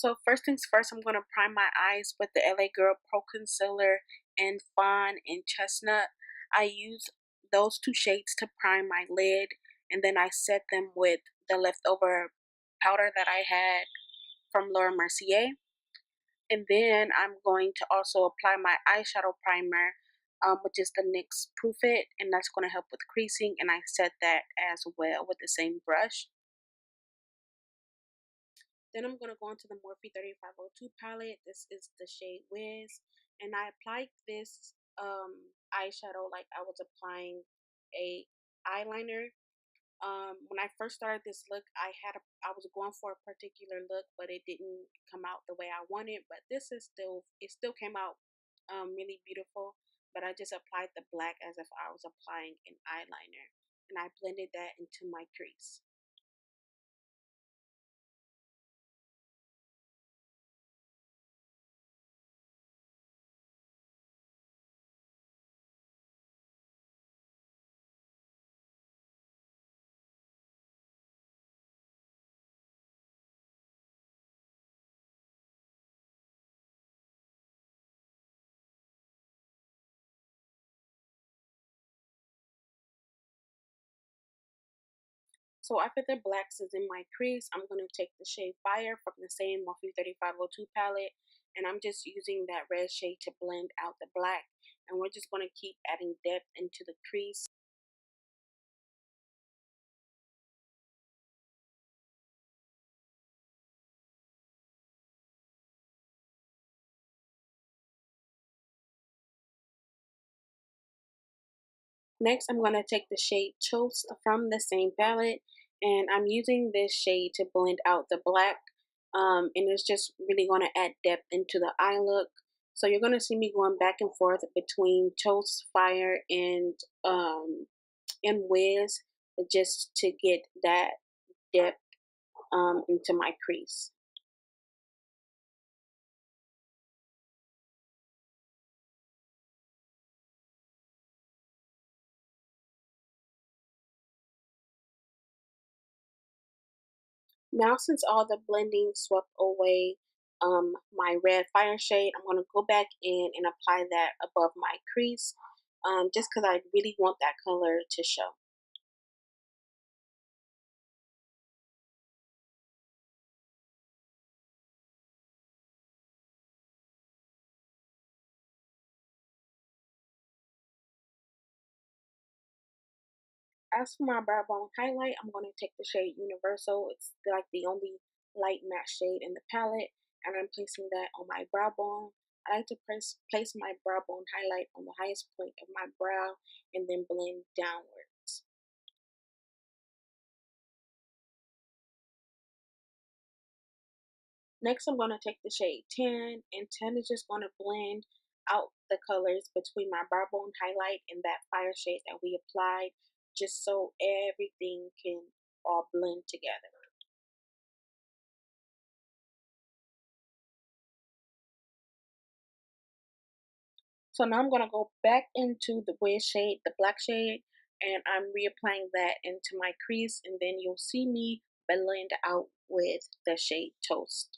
So first things first, I'm going to prime my eyes with the LA Girl Pro Concealer in Fawn and Chestnut. I use those two shades to prime my lid, and then I set them with the leftover powder that I had from Laura Mercier. And then I'm going to also apply my eyeshadow primer, which is the NYX Proof It, and that's going to help with creasing, and I set that as well with the same brush. Then I'm going to go into the Morphe 3502 palette. This is the shade Wiz. And I applied this eyeshadow like I was applying a eyeliner. When I first started this look, I was going for a particular look, but it didn't come out the way I wanted. But this is it still came out really beautiful. But I just applied the black as if I was applying an eyeliner. And I blended that into my crease. So after the blacks is in my crease, I'm going to take the shade Fire from the same Morphe 3502 palette, and I'm just using that red shade to blend out the black, and we're just going to keep adding depth into the crease. Next, I'm going to take the shade Toast from the same palette, and I'm using this shade to blend out the black, and it's just really going to add depth into the eye look. So you're going to see me going back and forth between Toast, Fire, and Wiz, just to get that depth into my crease. Now, since all the blending swept away my red Fire shade, I'm going to go back in and apply that above my crease, just because I really want that color to show. As for my brow bone highlight, I'm going to take the shade Universal. It's like the only light matte shade in the palette, and I'm placing that on my brow bone. I like to place my brow bone highlight on the highest point of my brow and then blend downwards. Next, I'm going to take the shade 10, and 10 is just going to blend out the colors between my brow bone highlight and that Fire shade that we applied, just so everything can all blend together. So now I'm going to go back into the Wiz shade, the black shade, and I'm reapplying that into my crease, and then you'll see me blend out with the shade Toast.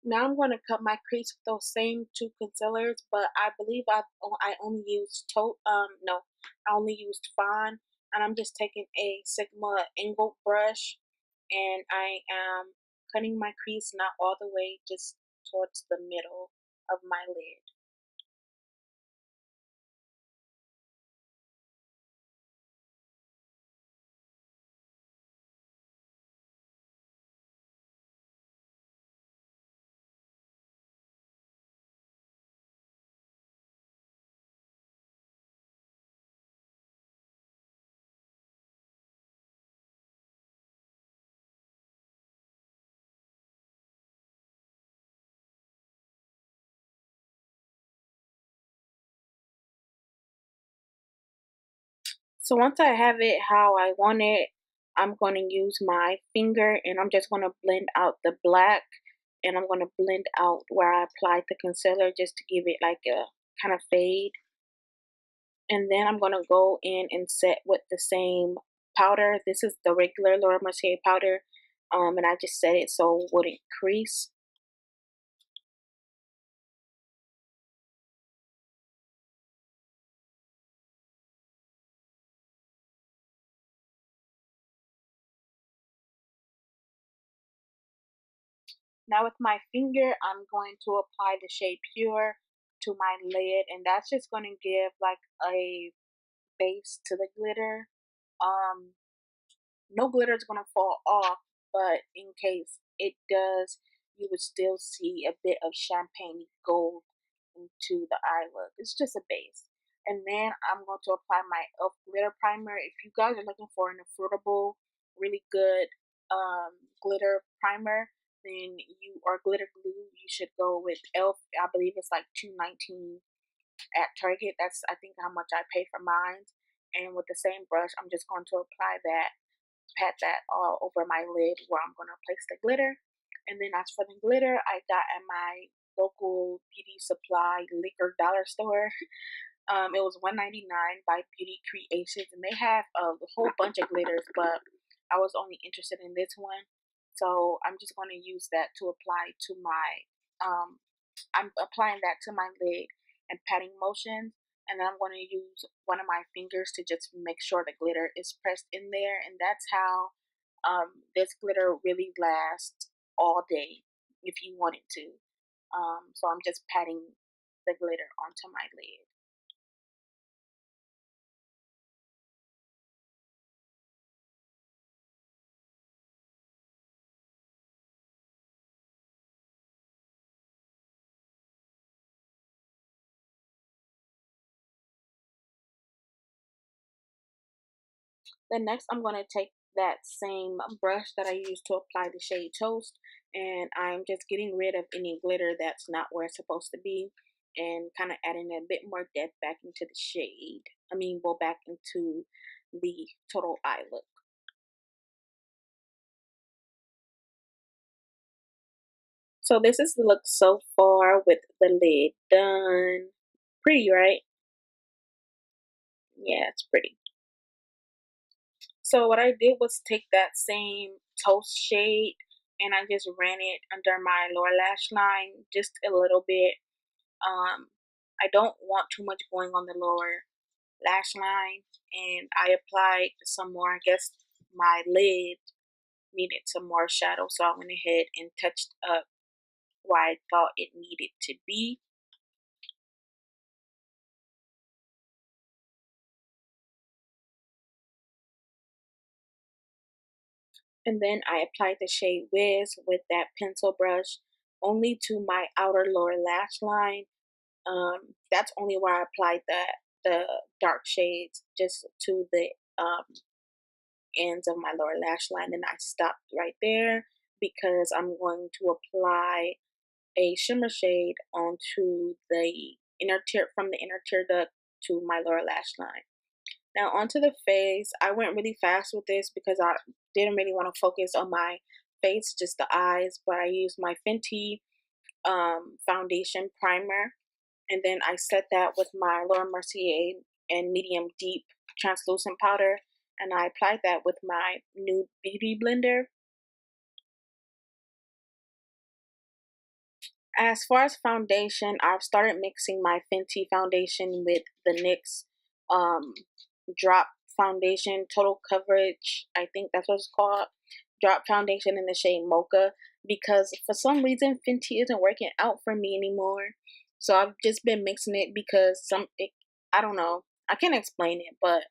Now I'm going to cut my crease with those same two concealers, but I believe I only used no, I only used Fawn, and I'm just taking a Sigma angled brush, and I am cutting my crease not all the way, just towards the middle of my lid. So once I have it how I want it, I'm going to use my finger and I'm just going to blend out the black, and I'm going to blend out where I applied the concealer just to give it like a kind of fade. And then I'm going to go in and set with the same powder. This is the regular Laura Mercier powder, and I just set it so it wouldn't crease. Now with my finger, I'm going to apply the shade Pure to my lid, and that's just going to give like a base to the glitter. Um, no glitter is going to fall off, but in case it does, you would still see a bit of champagne gold into the eye look. It's just a base. And then I'm going to apply my e.l.f. glitter primer. If you guys are looking for an affordable, really good glitter primer, then you, or glitter glue, you should go with e.l.f. I believe it's like $2.19 at Target. That's, I think, how much I pay for mine. And with the same brush, I'm just going to apply that, pat that all over my lid where I'm going to place the glitter. And then as for the glitter, I got at my local beauty supply liquor dollar store. It was $1.99 by Beauty Creations, and they have a whole bunch of glitters, but I was only interested in this one, so I'm just going to use that to apply to my. I'm applying that to my lid and patting motions, and then I'm going to use one of my fingers to just make sure the glitter is pressed in there, and that's how this glitter really lasts all day if you want it to. So I'm just patting the glitter onto my lid. Then next I'm going to take that same brush that I used to apply the shade Toast, and I'm just getting rid of any glitter that's not where it's supposed to be, and kind of adding a bit more depth back into the shade. Well, back into the total eye look. So this is the look so far with the lid done. Pretty, right? Yeah, it's pretty. So what I did was take that same Toast shade and I just ran it under my lower lash line just a little bit. I don't want too much going on the lower lash line, and I applied some more. I guess my lid needed some more shadow, so I went ahead and touched up where I thought it needed to be. And then I applied the shade Wiz with that pencil brush only to my outer lower lash line. That's only where I applied the dark shades, just to the ends of my lower lash line, and I stopped right there because I'm going to apply a shimmer shade onto the inner tear, from the inner tear duct to my lower lash line. Now onto the face. I went really fast with this because I didn't really want to focus on my face, just the eyes, but I used my Fenty foundation primer, and then I set that with my Laura Mercier and medium deep translucent powder, and I applied that with my new beauty blender. As far as foundation, I've started mixing my Fenty foundation with the NYX um, drop foundation, total coverage, I think that's what it's called, drop foundation in the shade Mocha, because for some reason Fenty isn't working out for me anymore. So I've just been mixing it because I don't know, I can't explain it, but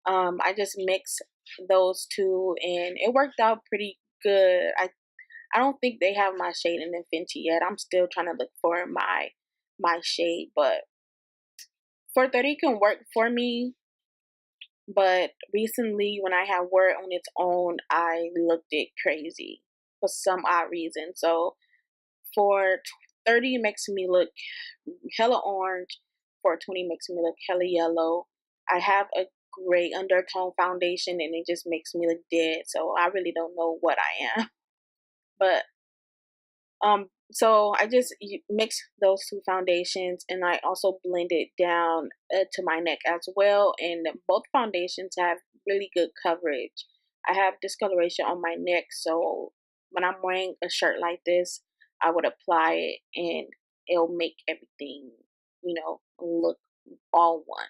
I just mixed those two and it worked out pretty good. I don't think they have my shade in the Fenty yet. I'm still trying to look for my shade, but 430 can work for me. But recently, when I had wore it on its own, I looked it crazy for some odd reason. So 430 makes me look hella orange. 420 makes me look hella yellow. I have a gray undertone foundation, and it just makes me look dead. So I really don't know what I am. But so I just mix those two foundations, and I also blend it down to my neck as well. And both foundations have really good coverage. I have discoloration on my neck, so when I'm wearing a shirt like this, I would apply it, and it'll make everything, look all one.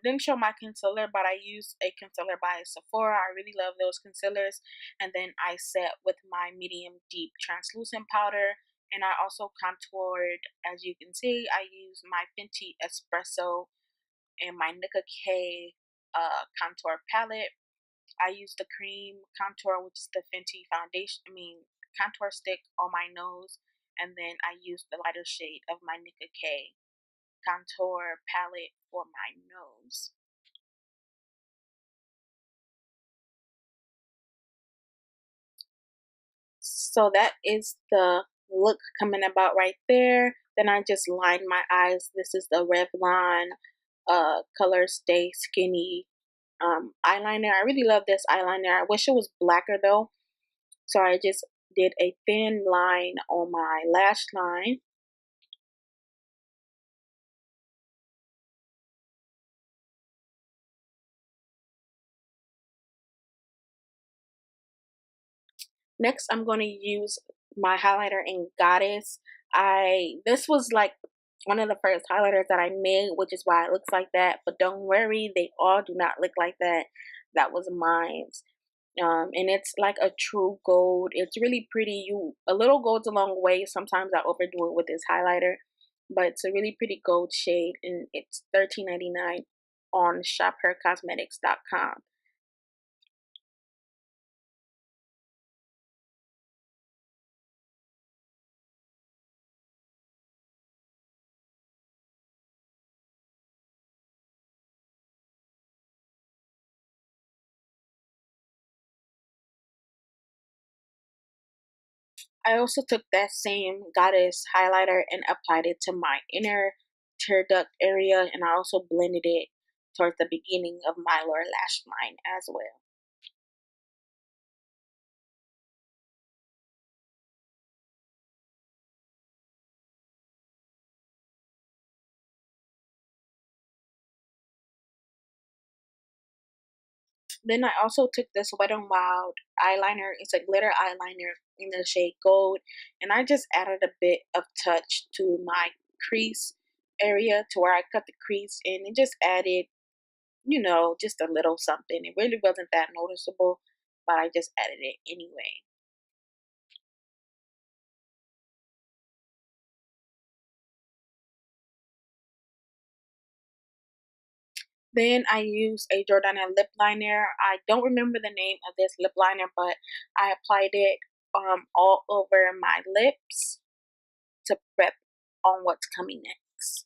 Didn't show my concealer, but I used a concealer by Sephora. I really love those concealers. And then I set with my medium deep translucent powder. And I also contoured, as you can see, I used my Fenty Espresso and my Nicka K contour palette. I used the cream contour, which is the Fenty foundation, contour stick on my nose. And then I used the lighter shade of my Nicka K contour palette for my nose. So that is the look coming about right there. Then I just lined my eyes. This is the Revlon Color Stay Skinny eyeliner. I really love this eyeliner. I wish it was blacker though. So I just did a thin line on my lash line. Next, I'm going to use my highlighter in Goddess. This was like one of the first highlighters that I made, which is why it looks like that. But don't worry, they all do not look like that. That was mine. And it's like a true gold. It's really pretty. A little gold's a long way. Sometimes I overdo it with this highlighter, but it's a really pretty gold shade, and it's $13.99 on shophercosmetics.com. I also took that same Goddess highlighter and applied it to my inner tear duct area, and I also blended it towards the beginning of my lower lash line as well. Then I also took this Wet n Wild eyeliner. It's a glitter eyeliner in the shade Gold, and I just added a bit of touch to my crease area to where I cut the crease, and it just added, just a little something. It really wasn't that noticeable, but I just added it anyway. Then I use a Jordana lip liner. I don't remember the name of this lip liner, but I applied it all over my lips to prep on what's coming next.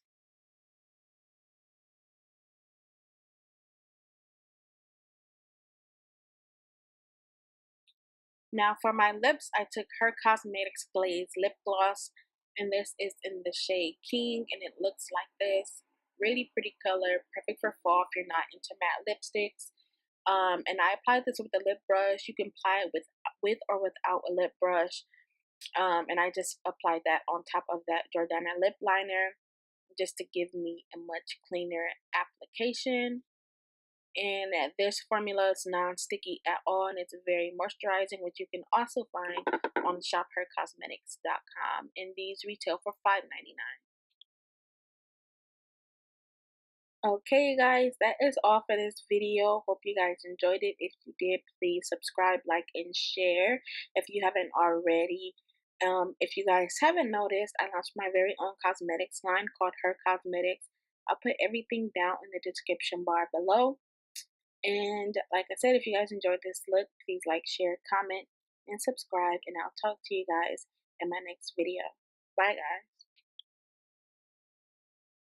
Now for my lips, I took Her Cosmetics Glaze Lip Gloss, and this is in the shade King, and it looks like this. Really pretty color, perfect for fall if you're not into matte lipsticks. And I applied this with a lip brush. You can apply it with or without a lip brush. And I just applied that on top of that Jordana lip liner just to give me a much cleaner application. And this formula is non-sticky at all, and it's very moisturizing, which you can also find on shophercosmetics.com, and these retail for $5.99. Okay, you guys, that is all for this video. Hope you guys enjoyed it. If you did, please subscribe, like, and share if you haven't already. If you guys haven't noticed, I launched my very own cosmetics line called Her Cosmetics. I'll put everything down in the description bar below. And like I said, if you guys enjoyed this look, please like, share, comment, and subscribe. And I'll talk to you guys in my next video. Bye, guys.